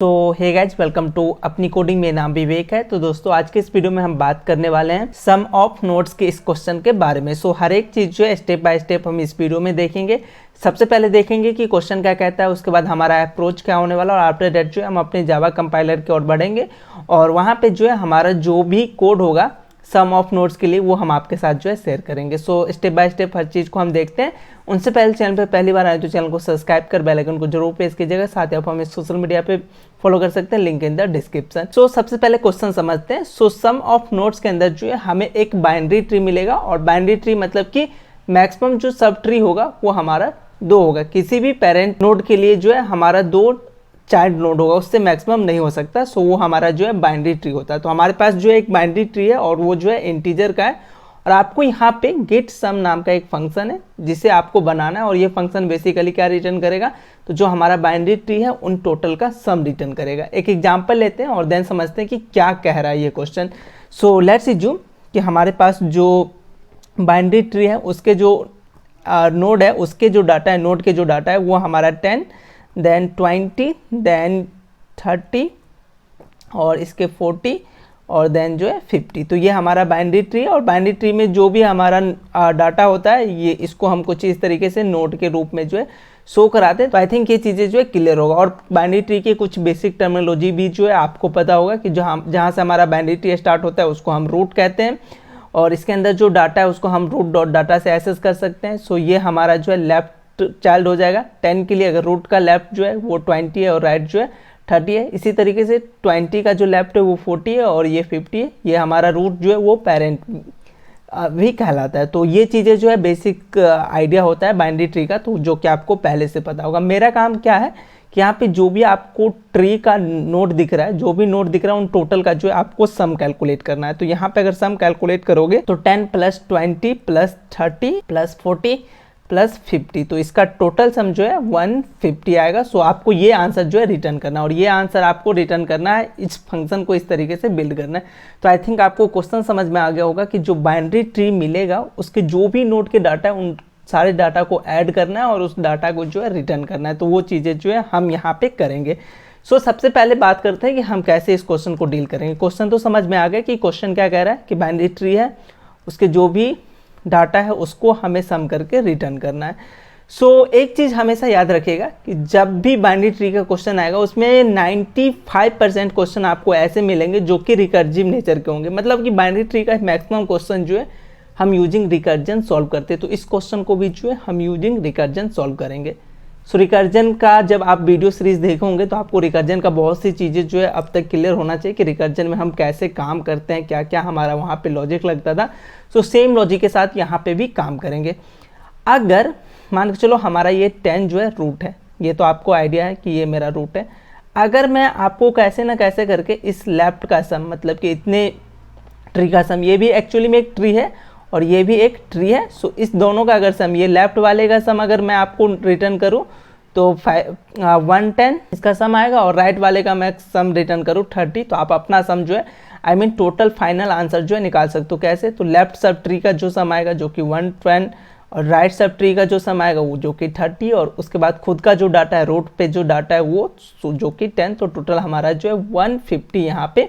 तो hey guys, welcome to अपनी coding. मेरा नाम विवेक है। तो दोस्तों, आज के इस वीडियो में हम बात करने वाले हैं सम ऑफ नोड्स के इस क्वेश्चन के बारे में। हर एक चीज़ जो है स्टेप बाय स्टेप हम इस वीडियो में देखेंगे। सबसे पहले देखेंगे कि क्वेश्चन क्या कहता है, उसके बाद हमारा अप्रोच क्या होने वाला, और आफ्टर दैट जो है हम अपने जावा कंपाइलर की ओर बढ़ेंगे और वहाँ पे जो है हमारा जो भी कोड होगा सम ऑफ नोड्स के लिए वो हम आपके साथ जो है शेयर करेंगे। स्टेप बाय स्टेप हर चीज़ को हम देखते हैं। उनसे पहले चैनल पे पहली बार आए तो चैनल को सब्सक्राइब कर बेल आइकन को जरूर प्रेस कीजिएगा। साथ ही आप हमें सोशल मीडिया पे फॉलो कर सकते हैं, लिंक इन द डिस्क्रिप्शन। सबसे पहले क्वेश्चन समझते हैं। सम ऑफ नोड्स के अंदर जो है हमें एक बाइनरी ट्री मिलेगा, और बाइनरी ट्री मतलब कि मैक्सिमम जो सब ट्री होगा वो हमारा 2 होगा। किसी भी पेरेंट नोड के लिए जो है हमारा 2 चाइल्ड नोड होगा, उससे मैक्सिमम नहीं हो सकता। वो हमारा जो है बाइनरी ट्री होता है। तो हमारे पास जो है एक बाइनरी ट्री है और वो जो है इंटीजर का है, और आपको यहाँ पे गेट सम नाम का एक फंक्शन है जिसे आपको बनाना है, और ये फंक्शन बेसिकली क्या रिटर्न करेगा, तो जो हमारा बाइनरी ट्री है उन टोटल का सम रिटर्न करेगा। एक एग्जांपल लेते हैं और देन समझते हैं कि क्या कह रहा है ये क्वेश्चन। लेट्स अज्यूम कि हमारे पास जो बाइनरी ट्री है उसके जो नोड है, उसके जो डाटा है, नोड के जो डाटा है वो हमारा 10, देन 20, देन 30 और इसके 40 और देन जो है 50। तो ये हमारा बाइनरी ट्री है, और बाइनरी ट्री में जो भी हमारा डाटा होता है ये इसको हम कुछ इस तरीके से नोड के रूप में जो है शो कराते हैं। तो आई थिंक ये चीज़ें जो है क्लियर होगा। और बाइनरी ट्री की कुछ बेसिक टर्मिनोलॉजी भी जो है आपको पता होगा कि जहाँ से हमारा बाइनरी ट्री स्टार्ट होता है उसको हम रूट कहते हैं, और इसके अंदर जो डाटा है उसको हम रूट डॉट डाटा से एक्सेस कर सकते हैं। ये हमारा जो है लेफ्ट चाइल्ड हो जाएगा 10 के लिए, अगर रूट का लेफ्ट जो है वो 20 है और राइट जो है 30 है। इसी तरीके से 20 का जो लेफ्ट है वो 40 है और ये 50 है। ये हमारा रूट जो है वो पेरेंट भी कहलाता है। तो ये चीज़ें जो है बेसिक आइडिया होता है बाइनरी ट्री का, तो जो कि आपको पहले से पता होगा। मेरा काम क्या है कि यहाँ पे जो भी आपको ट्री का नोड दिख रहा है, जो भी नोड दिख रहा है उन टोटल का जो है आपको सम कैलकुलेट करना है। तो यहाँ पे अगर सम कैलकुलेट करोगे तो 10 + 20 + 30 + 40 + 50, तो इसका टोटल सम जो है 150 आएगा। आपको ये आंसर जो है रिटर्न करना है, और ये आंसर आपको रिटर्न करना है, इस फंक्शन को इस तरीके से बिल्ड करना है। तो आई थिंक आपको क्वेश्चन समझ में आ गया होगा कि जो बाइनरी ट्री मिलेगा उसके जो भी नोड के डाटा है उन सारे डाटा को ऐड करना है और उस डाटा को जो है रिटर्न करना है। तो वो चीज़ें जो है हम यहाँ पे करेंगे। सबसे पहले बात करते हैं कि हम कैसे इस क्वेश्चन को डील करेंगे। क्वेश्चन तो समझ में आ गया कि क्वेश्चन क्या कह रहा है कि बाइनरी ट्री है, उसके जो भी डाटा है उसको हमें सम करके रिटर्न करना है। एक चीज़ हमेशा याद रखिएगा कि जब भी बाइनरी ट्री का क्वेश्चन आएगा उसमें 95% क्वेश्चन आपको ऐसे मिलेंगे जो कि रिकर्जिव नेचर के होंगे। मतलब कि बाइनरी ट्री का मैक्सिमम क्वेश्चन जो है हम यूजिंग रिकर्जन सॉल्व करते हैं। तो इस क्वेश्चन को भी जो है हम यूजिंग रिकर्जन सॉल्व करेंगे। रिकर्जन का जब आप वीडियो सीरीज देखेंगे तो आपको रिकर्जन का बहुत सी चीज़ें जो है अब तक क्लियर होना चाहिए कि रिकर्जन में हम कैसे काम करते हैं, क्या क्या हमारा वहाँ पे लॉजिक लगता था। सेम लॉजिक के साथ यहाँ पे भी काम करेंगे। अगर मान के चलो हमारा ये 10 जो है रूट है, ये तो आपको आइडिया है कि ये मेरा रूट है। अगर मैं आपको कैसे ना कैसे करके इस लेफ्ट का सम, मतलब कि इतने ट्री का सम, ये भी एक्चुअली में एक ट्री है और ये भी एक ट्री है। इस दोनों का अगर सम, ये लेफ्ट वाले का सम अगर मैं आपको रिटर्न करूं तो 110 इसका सम आएगा, और राइट वाले का मैं सम रिटर्न करूं 30, तो आप अपना सम जो है टोटल फाइनल आंसर जो है निकाल सकते हो। कैसे? तो लेफ्ट सब ट्री का जो सम आएगा जो कि 110, और राइट सब ट्री का जो सम आएगा वो जो कि 30, और उसके बाद खुद का जो डाटा है, रूट पे जो डाटा है वो जो कि 10, तो टोटल हमारा जो है 150 यहाँ पे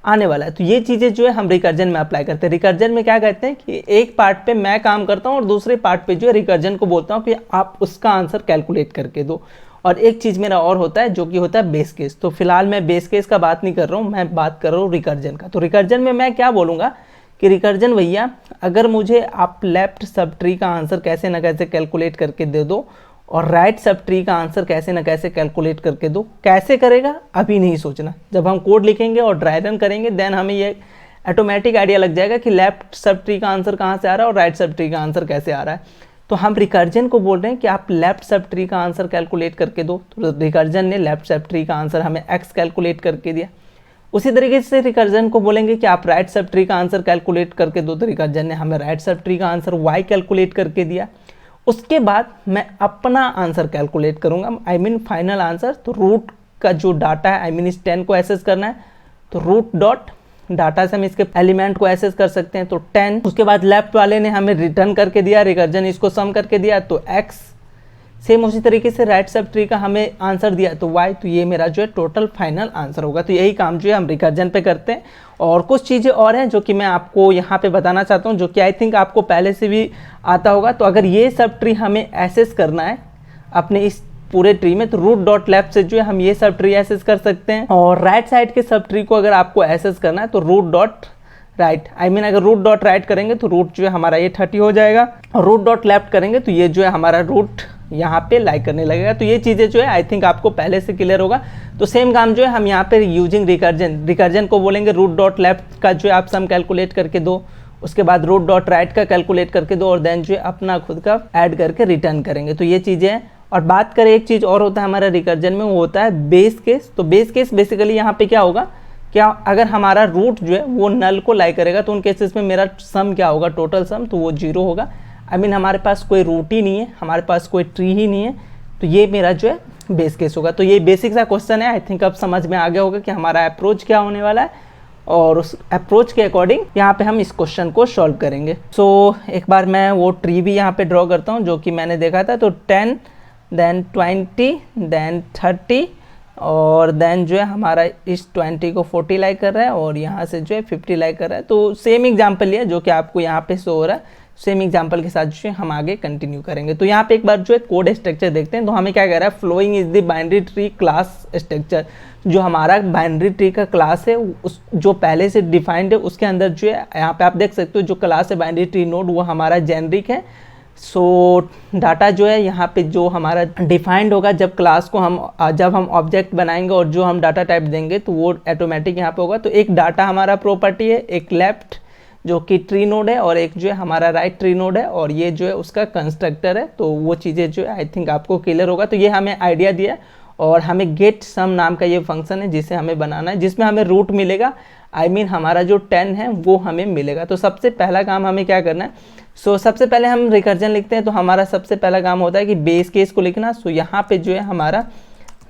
आने वाला है। तो ये चीज़ें जो है हम रिकर्जन में अप्लाई करते हैं। रिकर्जन में क्या कहते हैं कि एक पार्ट पे मैं काम करता हूँ और दूसरे पार्ट पे जो है रिकर्जन को बोलता हूँ कि आप उसका आंसर कैलकुलेट करके दो। और एक चीज़ मेरा और होता है जो कि होता है बेस केस। तो फिलहाल मैं बेस केस का बात नहीं कर रहा हूँ, मैं बात कर रहा हूँ रिकर्जन का। तो रिकर्जन में मैं क्या बोलूँगा कि रिकर्जन भैया, अगर मुझे आप लेफ्ट सब ट्री का आंसर कैसे ना कैसे कैलकुलेट करके दे दो और राइट सब ट्री का आंसर कैसे ना कैसे कैलकुलेट करके दो। कैसे करेगा अभी नहीं सोचना, जब हम कोड लिखेंगे और ड्राई रन करेंगे देन हमें ये ऑटोमेटिक आइडिया लग जाएगा कि लेफ्ट सब ट्री का आंसर कहाँ से आ रहा है और राइट सब ट्री का आंसर कैसे आ रहा है। तो हम रिकर्जन को बोल रहे हैं कि आप लेफ्ट सब ट्री का आंसर कैलकुलेट करके दो। तो रिकर्जन ने लेफ्ट सब ट्री का आंसर हमें x कैलकुलेट करके दिया। उसी तरीके से रिकर्जन को बोलेंगे कि आप राइट सब ट्री का आंसर कैलकुलेट करके दो, तो रिकर्जन ने हमें राइट सब ट्री का आंसर y कैलकुलेट करके दिया। उसके बाद मैं अपना आंसर कैलकुलेट करूंगा, फाइनल आंसर। तो रूट का जो डाटा है इस 10 को एक्सेस करना है, तो रूट डॉट डाटा से हम इसके एलिमेंट को एक्सेस कर सकते हैं, तो 10। उसके बाद लेफ्ट वाले ने हमें रिटर्न करके दिया, रिकर्जन इसको सम करके दिया, तो x सेम उसी तरीके से राइट सब ट्री का हमें आंसर दिया तो y, तो ये मेरा जो है टोटल फाइनल आंसर होगा। तो यही काम जो है हम रिकर्जन पे करते हैं। और कुछ चीज़ें और हैं जो कि मैं आपको यहाँ पे बताना चाहता हूँ, जो कि आई थिंक आपको पहले से भी आता होगा। तो अगर ये सब ट्री हमें एसेस करना है अपने इस पूरे ट्री में, तो रूट डॉट लेफ्ट से जो है हम ये सब ट्री एसेस कर सकते हैं। और राइट साइड के सब ट्री को अगर आपको एसेस करना है तो रूट डॉट राइट, अगर रूट डॉट राइट करेंगे तो रूट जो है हमारा ये 30 हो जाएगा, और रूट डॉट लेफ्ट करेंगे तो ये जो है हमारा रूट यहाँ पे लाइक करने लगेगा। तो ये चीज़ें जो है आई थिंक आपको पहले से क्लियर होगा। तो सेम काम जो है हम यहाँ पे यूजिंग रिकर्जन को बोलेंगे रूट डॉट लेफ्ट का जो है आप सम कैलकुलेट करके दो, उसके बाद रूट डॉट राइट का कैलकुलेट करके दो, और देन जो है अपना खुद का ऐड करके रिटर्न करेंगे। तो ये चीज़ें हैं। और बात करें एक चीज़ और होता है हमारा रिकर्जन में, वो होता है बेस केस। तो बेस केस बेसिकली यहाँ पे क्या होगा, क्या अगर हमारा रूट जो है वो नल को लाई करेगा तो उन केसेस में मेरा सम क्या होगा, टोटल सम, तो वो 0 होगा। हमारे पास कोई रूट ही नहीं है, हमारे पास कोई ट्री ही नहीं है, तो ये मेरा जो है बेस केस होगा। तो ये बेसिक सा क्वेश्चन है। आई थिंक अब समझ में आ गया होगा कि हमारा अप्रोच क्या होने वाला है, और उस अप्रोच के अकॉर्डिंग यहाँ पे हम इस क्वेश्चन को सॉल्व करेंगे। सो एक बार मैं वो ट्री भी यहाँ पे ड्रॉ करता हूँ जो कि मैंने देखा था। तो 10 देन 20 देन 30, और देन जो है हमारा इस 20 को 40 लाइक कर रहा है, और यहाँ से जो है 50 लाइक कर रहा है। तो सेम एग्जांपल है जो कि आपको यहाँ पे शो हो रहा है। सेम एग्जांपल के साथ जो है हम आगे कंटिन्यू करेंगे। तो यहाँ पे एक बार जो है कोड स्ट्रक्चर देखते हैं। तो हमें क्या कह रहा है, following is the binary tree class structure. जो हमारा बाइनरी ट्री का क्लास है उस जो पहले से डिफाइंड है उसके अंदर जो है यहाँ पे आप देख सकते हो जो क्लास है बाइनरी ट्री नोड वो हमारा जेनरिक है। सो डाटा जो है यहाँ पे जो हमारा डिफाइंड होगा जब क्लास को जब हम ऑब्जेक्ट बनाएंगे और जो हम डाटा टाइप देंगे तो वो ऑटोमेटिक यहाँ पे होगा। तो एक डाटा हमारा प्रॉपर्टी है, एक लेफ्ट जो कि ट्री नोड है, और एक जो है हमारा राइट ट्री नोड है, और ये जो है उसका कंस्ट्रक्टर है। तो वो चीज़ें जो है आई थिंक आपको क्लियर होगा। तो ये हमें आइडिया दिया, और हमें गेट सम नाम का ये फंक्शन है जिसे हमें बनाना है, जिसमें हमें रूट मिलेगा। हमारा जो 10 है वो हमें मिलेगा। तो सबसे पहला काम हमें क्या करना है, सबसे पहले हम रिकर्जन लिखते हैं। तो हमारा सबसे पहला काम होता है कि बेस केस को लिखना। यहाँ पे जो है हमारा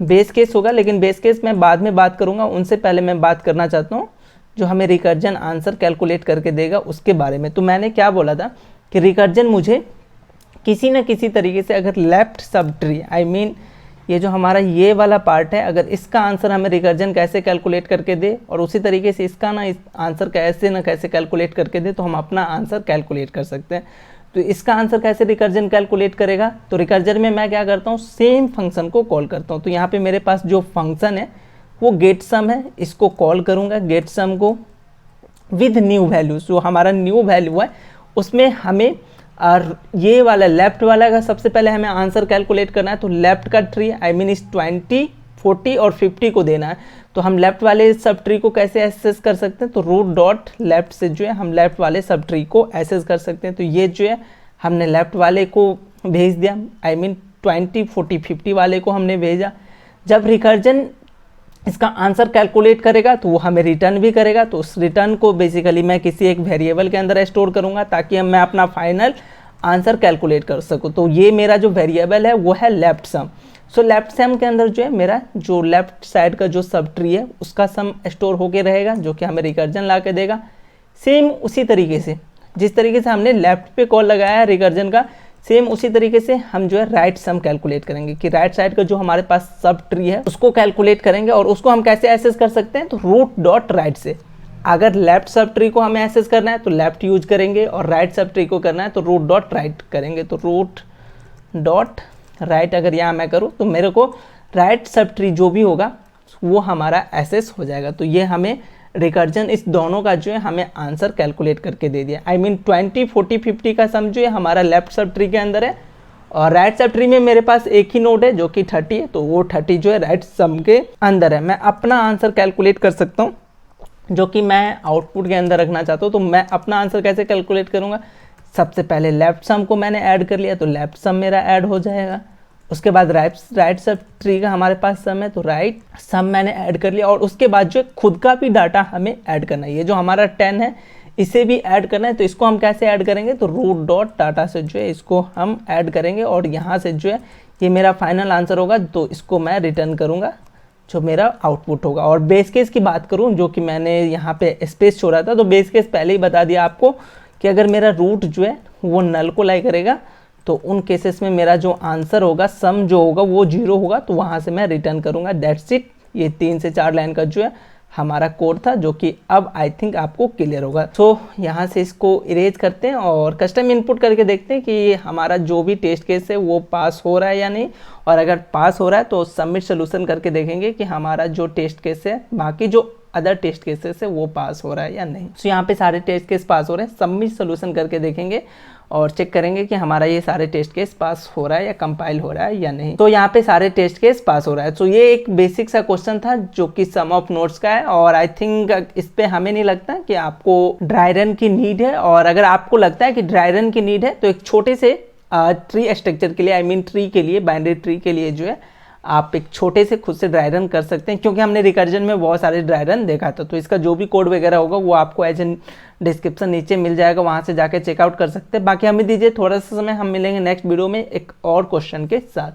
बेस केस होगा, लेकिन बेस केस मैं बाद में बात करूँगा। उनसे पहले मैं बात करना चाहता हूँ जो हमें रिकर्जन आंसर कैलकुलेट करके देगा उसके बारे में। तो मैंने क्या बोला था कि रिकर्जन मुझे किसी न किसी तरीके से अगर लेफ्ट सब ट्री ये जो हमारा ये वाला पार्ट है, अगर इसका आंसर हमें रिकर्जन कैसे कैलकुलेट करके दे, और उसी तरीके से इसका इस आंसर कैसे न कैसे कैलकुलेट करके दे, तो हम अपना आंसर कैलकुलेट कर सकते हैं। तो इसका आंसर कैसे रिकर्जन कैलकुलेट करेगा, तो रिकर्जन में मैं क्या करता हूँ, सेम फंक्शन को कॉल करता हूँ। तो यहाँ पे मेरे पास जो फंक्शन है वो गेट सम है, इसको कॉल करूँगा गेट सम को विद न्यू वैल्यू। जो हमारा न्यू वैल्यू है उसमें हमें और ये वाला लेफ्ट वाला का सबसे पहले हमें आंसर कैलकुलेट करना है। तो लेफ्ट का ट्री इस 20, 40 और 50 को देना है। तो हम लेफ्ट वाले सब ट्री को कैसे एक्सेस कर सकते हैं, तो रूट डॉट लेफ्ट से जो है हम लेफ्ट वाले सब ट्री को एक्सेस कर सकते हैं। तो ये जो है हमने लेफ्ट वाले को भेज दिया, 20, 40, 50 वाले को हमने भेजा। जब रिकर्जन इसका आंसर कैलकुलेट करेगा तो वो हमें रिटर्न भी करेगा। तो उस रिटर्न को बेसिकली मैं किसी एक वेरिएबल के अंदर स्टोर करूँगा ताकि मैं अपना फाइनल आंसर कैलकुलेट कर सकूँ। तो ये मेरा जो वेरिएबल है वो है लेफ्ट सम। सो लेफ्ट सम के अंदर जो है मेरा जो लेफ्ट साइड का जो सब ट्री है उसका सम स्टोर होके रहेगा, जो कि हमें रिकर्जन ला के देगा। सेम उसी तरीके से जिस तरीके से हमने लेफ्ट पे कॉल लगाया है रिकर्जन का, सेम उसी तरीके से हम जो है राइट सम कैलकुलेट करेंगे कि राइट साइड का जो हमारे पास सब ट्री है उसको कैलकुलेट करेंगे। और उसको हम कैसे एक्सेस कर सकते हैं, तो रूट डॉट राइट से। अगर लेफ्ट सब ट्री को हमें एक्सेस करना है तो लेफ्ट यूज करेंगे, और राइट सब ट्री को करना है तो रूट डॉट राइट करेंगे। तो रूट डॉट राइट अगर यहाँ मैं करूँ तो मेरे को राइट सब ट्री जो भी होगा वो हमारा एक्सेस हो जाएगा। तो ये हमें रिकर्जन इस दोनों का जो है हमें आंसर कैलकुलेट करके दे दिया। 20, 40, 50 का सम जो है हमारा लेफ्ट सब ट्री के अंदर है, और राइट सब ट्री में मेरे पास एक ही नोड है जो कि 30 है। तो वो 30 जो है राइट सम के अंदर है। मैं अपना आंसर कैलकुलेट कर सकता हूँ जो कि मैं आउटपुट के अंदर रखना चाहता हूँ। तो मैं अपना आंसर कैसे कैलकुलेट करूँगा, सबसे पहले लेफ्ट सम को मैंने ऐड कर लिया तो लेफ्ट सम मेरा ऐड हो जाएगा। उसके बाद राइट सब ट्री का हमारे पास सम है तो राइट सम मैंने ऐड कर लिया, और उसके बाद जो खुद का भी डाटा हमें ऐड करना है। ये जो हमारा 10 है इसे भी ऐड करना है। तो इसको हम कैसे ऐड करेंगे, तो रूट डॉट डाटा से जो है इसको हम ऐड करेंगे, और यहाँ से जो है ये मेरा फाइनल आंसर होगा। तो इसको मैं रिटर्न करूँगा जो मेरा आउटपुट होगा। और बेस केस की बात करूँ जो कि मैंने यहाँ पे स्पेस छोड़ा था, तो बेस केस पहले ही बता दिया आपको कि अगर मेरा रूट जो है वो नल को लाई करेगा तो उन केसेस में मेरा जो आंसर होगा, सम जो होगा वो 0 होगा, तो वहाँ से मैं रिटर्न करूँगा। That's it. ये 3 से 4 लाइन का जो है हमारा कोड था, जो कि अब आई थिंक आपको क्लियर होगा। तो यहाँ से इसको इरेज करते हैं और कस्टम इनपुट करके देखते हैं कि हमारा जो भी टेस्ट केस है वो पास हो रहा है या नहीं। और अगर पास हो रहा है तो सबमिट सोल्यूशन करके देखेंगे कि हमारा जो टेस्ट केस है, बाकी जो अदर टेस्ट केसेस है वो पास हो रहा है या नहीं। तो यहाँ पे सारे टेस्ट केस पास हो रहे हैं। सबमिट सोल्यूशन करके देखेंगे और चेक करेंगे कि हमारा ये सारे टेस्ट केस पास हो रहा है या कंपाइल हो रहा है या नहीं। तो यहाँ पे सारे टेस्ट केस पास हो रहा है। तो ये एक बेसिक सा क्वेश्चन था जो कि सम ऑफ नोड्स का है, और आई थिंक इस पे हमें नहीं लगता कि आपको ड्राई रन की नीड है। और अगर आपको लगता है कि ड्राई रन की नीड है तो एक छोटे से ट्री स्ट्रक्चर के लिए, आई मीन ट्री के लिए, बाइनरी ट्री के लिए जो है आप एक छोटे से खुद से ड्राई रन कर सकते हैं, क्योंकि हमने रिकर्जन में बहुत सारे ड्राई रन देखा था। तो इसका जो भी कोड वगैरह होगा वो आपको एज एन डिस्क्रिप्शन नीचे मिल जाएगा, वहाँ से जाके चेकआउट कर सकते हैं। बाकी हमें दीजिए थोड़ा सा समय, हम मिलेंगे नेक्स्ट वीडियो में एक और क्वेश्चन के साथ।